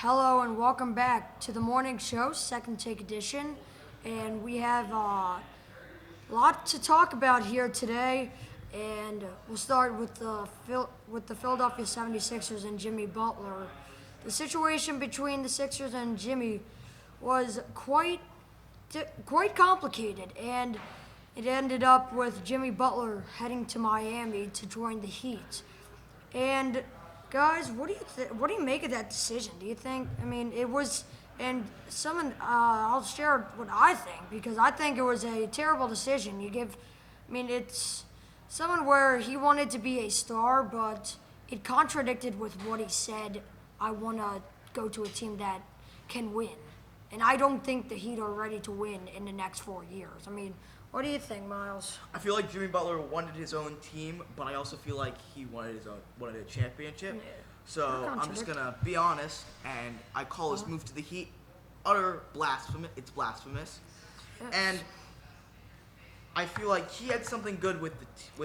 Hello and welcome back to the morning show, second take edition, and we have a lot to talk about here today. And we'll start with the Philadelphia 76ers and Jimmy Butler. The situation between the Sixers and Jimmy was quite complicated, and it ended up with Jimmy Butler heading to Miami to join the Heat. And guys, what do you make of that decision? Do you think? I mean, it was, and someone I'll share what I think because I think it was a terrible decision. I mean, it's someone where he wanted to be a star, but it contradicted with what he said. I want to go to a team that can win, and I don't think the Heat are ready to win in the next 4 years. I mean, what do you think, Miles? I feel like Jimmy Butler wanted his own team, but I also feel like he wanted a championship. Yeah. So I'm just gonna be honest, and I call his move to the Heat utter blasphemy. It's blasphemous, Yes. and I feel like he had something good with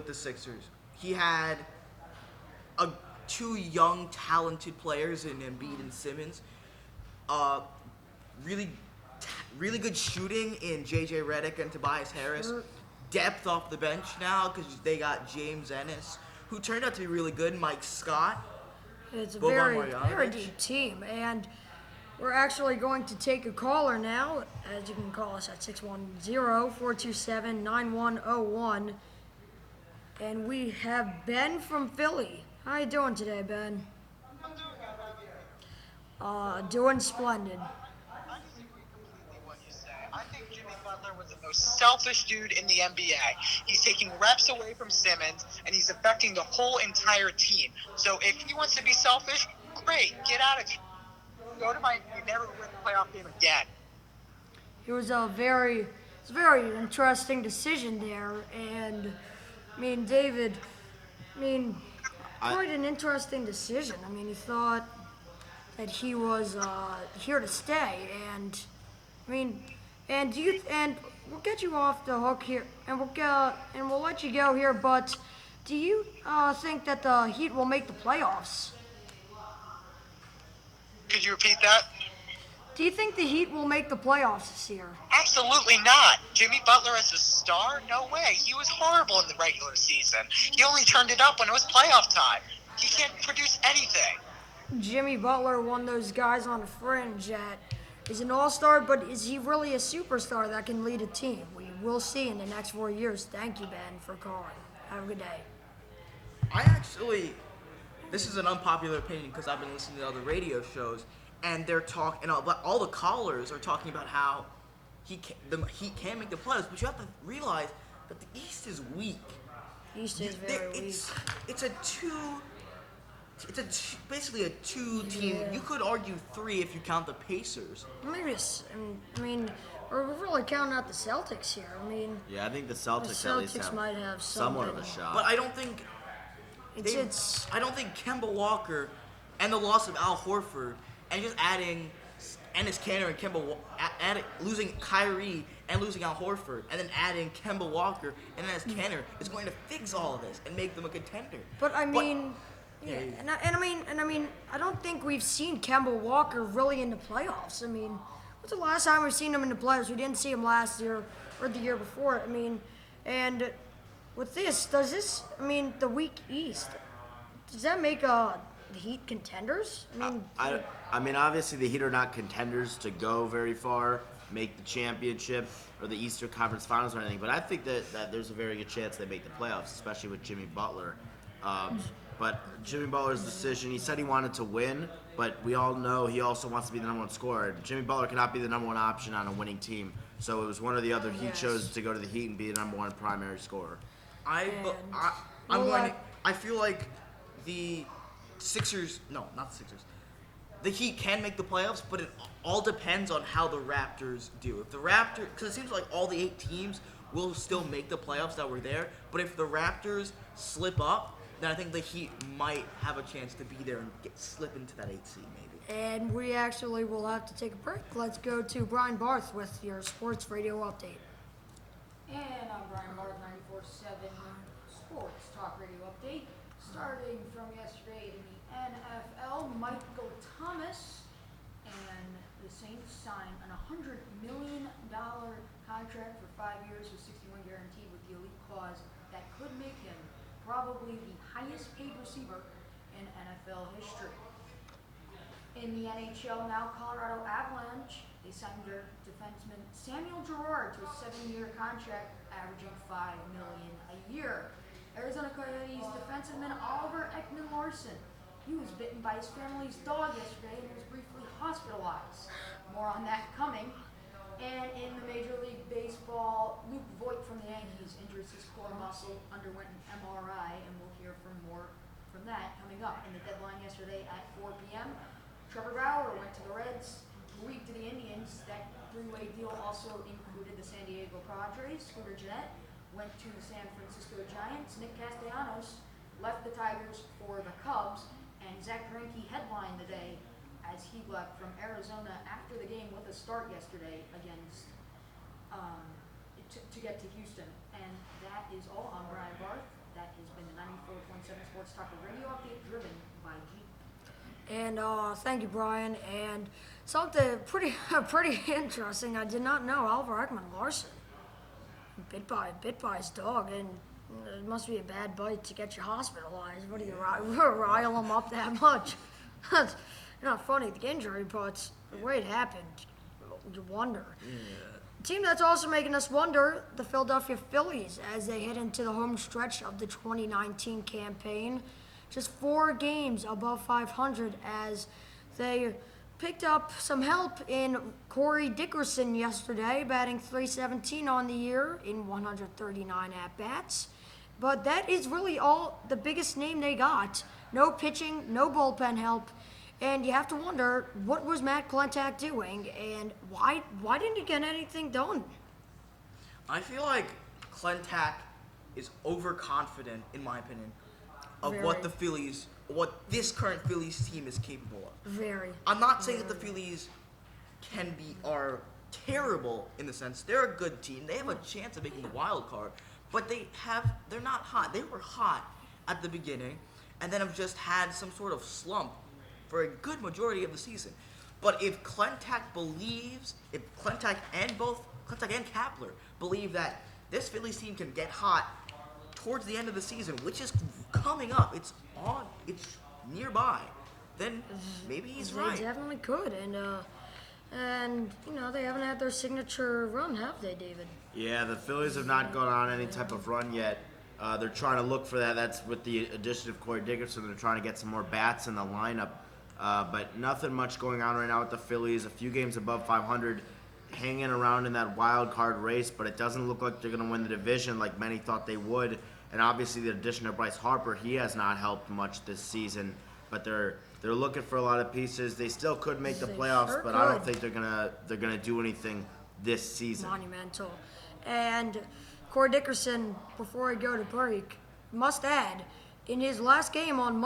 the Sixers. He had two young, talented players in Embiid and Simmons. Uh, really really good shooting in J.J. Redick and Tobias Harris. Sure. Depth off the bench now because they got James Ennis, who turned out to be really good. Mike Scott. It's a Boban very Marjanovic. deep team, and we're actually going to take a caller now, as you can call us at 610-427-9101. And we have Ben from Philly. How you doing today, Ben? I'm doing good. How are you? Doing splendid. I disagree completely with what you say. I think Jimmy Butler was the most selfish dude in the NBA. He's taking reps away from Simmons, and he's affecting the whole entire team. So if he wants to be selfish, great. Get out of it. Go to my. You never win a playoff game again. It was a very interesting decision there, and I mean, David, quite an interesting decision. I mean, he thought that he was here to stay, and I mean, and we'll get you off the hook here, and we'll let you go here. But do you think that the Heat will make the playoffs? Could you repeat that? Do you think the Heat will make the playoffs this year? Absolutely not. Jimmy Butler as a star? No way. He was horrible in the regular season. He only turned it up when it was playoff time. He can't produce anything. Jimmy Butler, one of those guys on the fringe that is an all-star, but is he really a superstar that can lead a team? We will see in the next 4 years. Thank you, Ben, for calling. Have a good day. This is an unpopular opinion because I've been listening to other radio shows, and they're talking, but all the callers are talking about how the Heat can make the playoffs, but you have to realize that the East is weak. East is very weak. Basically a two-team. Yeah. You could argue three if you count the Pacers. Maybe we're really counting out the Celtics here. I mean, Yeah, I think the the Celtics at least Celtics have might have somewhat of a something. shot. But I don't think I don't think Kemba Walker and the loss of Al Horford and just adding Ennis Kanter and losing Kyrie and losing Al Horford and then adding Kemba Walker and Ennis Kanter is going to fix all of this and make them a contender. But I mean, Yeah. I don't think we've seen Kemba Walker really in the playoffs. I mean, what's the last time we've seen him in the playoffs? We didn't see him last year or the year before. I mean, and with this, the weak East, does that make the Heat contenders? I mean, obviously the Heat are not contenders to go very far, make the championship or the Eastern Conference Finals or anything. But I think that there's a very good chance they make the playoffs, especially with Jimmy Butler. But Jimmy Butler's decision, he said he wanted to win, but we all know he also wants to be the number one scorer. Jimmy Butler cannot be the number one option on a winning team. So it was one or the other. He Yes. chose to go to the Heat and be the number one primary scorer. I feel like the Sixers, no, not the Sixers. The Heat can make the playoffs, but it all depends on how the Raptors do. If the Raptors, because it seems like all the 8 teams will still make the playoffs that were there, but if the Raptors slip up, then I think the Heat might have a chance to be there and slip into that 8 seed maybe. And we actually will have to take a break. Let's go to Brian Barth with your sports radio update. And I'm Brian Barth, 94.7 Sports Talk Radio Update. Starting from yesterday in the NFL, Michael Thomas sign an $100 million contract for 5 years with 61 guaranteed with the elite clause that could make him probably the highest paid receiver in NFL history. In the NHL now, Colorado Avalanche, they signed their defenseman Samuel Girard to a 7-year contract averaging $5 million a year. Arizona Coyotes defenseman Oliver Ekman-Larsson, he was bitten by his family's dog yesterday and was briefly hospitalized. More on that coming. And in the Major League Baseball, Luke Voigt from the Yankees injured his core muscle, underwent an MRI, and we'll hear from more from that coming up. In the deadline yesterday at 4 p.m., Trevor Bauer went to the Reds, Puig to the Indians. That three-way deal also included the San Diego Padres. Scooter Gennett went to the San Francisco Giants. Nick Castellanos left the Tigers for the Cubs, and Zach Greinke headlined the day as he left from Arizona after the game with a start yesterday against to get to Houston. And that is all. I'm Brian Barth. That has been the 94.7 Sports Talk Radio update driven by Jeep. And thank you, Brian. And something pretty interesting. I did not know Oliver Ekman-Larsson bit by his dog, and it must be a bad bite to get you hospitalized. What do you rile him up that much? That's not funny, the injury, but the way it happened, you wonder. Team that's also making us wonder, the Philadelphia Phillies, as they head into the home stretch of the 2019 campaign. Just 4 games above 500 as they picked up some help in Corey Dickerson yesterday, batting .317 on the year in 139 at-bats. But that is really all the biggest name they got. No pitching, no bullpen help. And you have to wonder, what was Matt Klentak doing, and why didn't he get anything done? I feel like Klentak is overconfident, in my opinion, of Very. what this current Phillies team is capable of. Very. I'm not saying that the Phillies are terrible in the sense they're a good team. They have a chance of making the wild card, but they're not hot. They were hot at the beginning, and then have just had some sort of slump for a good majority of the season. But if Klentak and Kapler believe that this Phillies team can get hot towards the end of the season, which is coming up, it's nearby, then maybe he's They right. definitely could, and they haven't had their signature run, have they, David? Yeah, the Phillies have not gone on any type of run yet. They're trying to look for that. That's with the addition of Corey Dickerson. They're trying to get some more bats in the lineup. But nothing much going on right now with the Phillies. A few games above 500, hanging around in that wild card race, but it doesn't look like they're going to win the division like many thought they would. And obviously the addition of Bryce Harper, he has not helped much this season. But they're looking for a lot of pieces. They still could make the They playoffs, sure but I don't could. think they're gonna do anything this season. Monumental. And Corey Dickerson, before I go to break, must add, in his last game on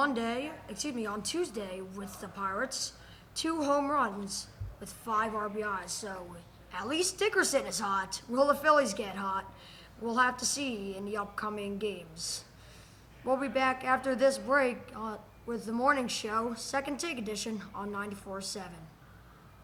Tuesday with the Pirates, 2 home runs with 5 RBIs. So at least Dickerson is hot. Will the Phillies get hot? We'll have to see in the upcoming games. We'll be back after this break with the morning show, Second Take Edition on 94.7.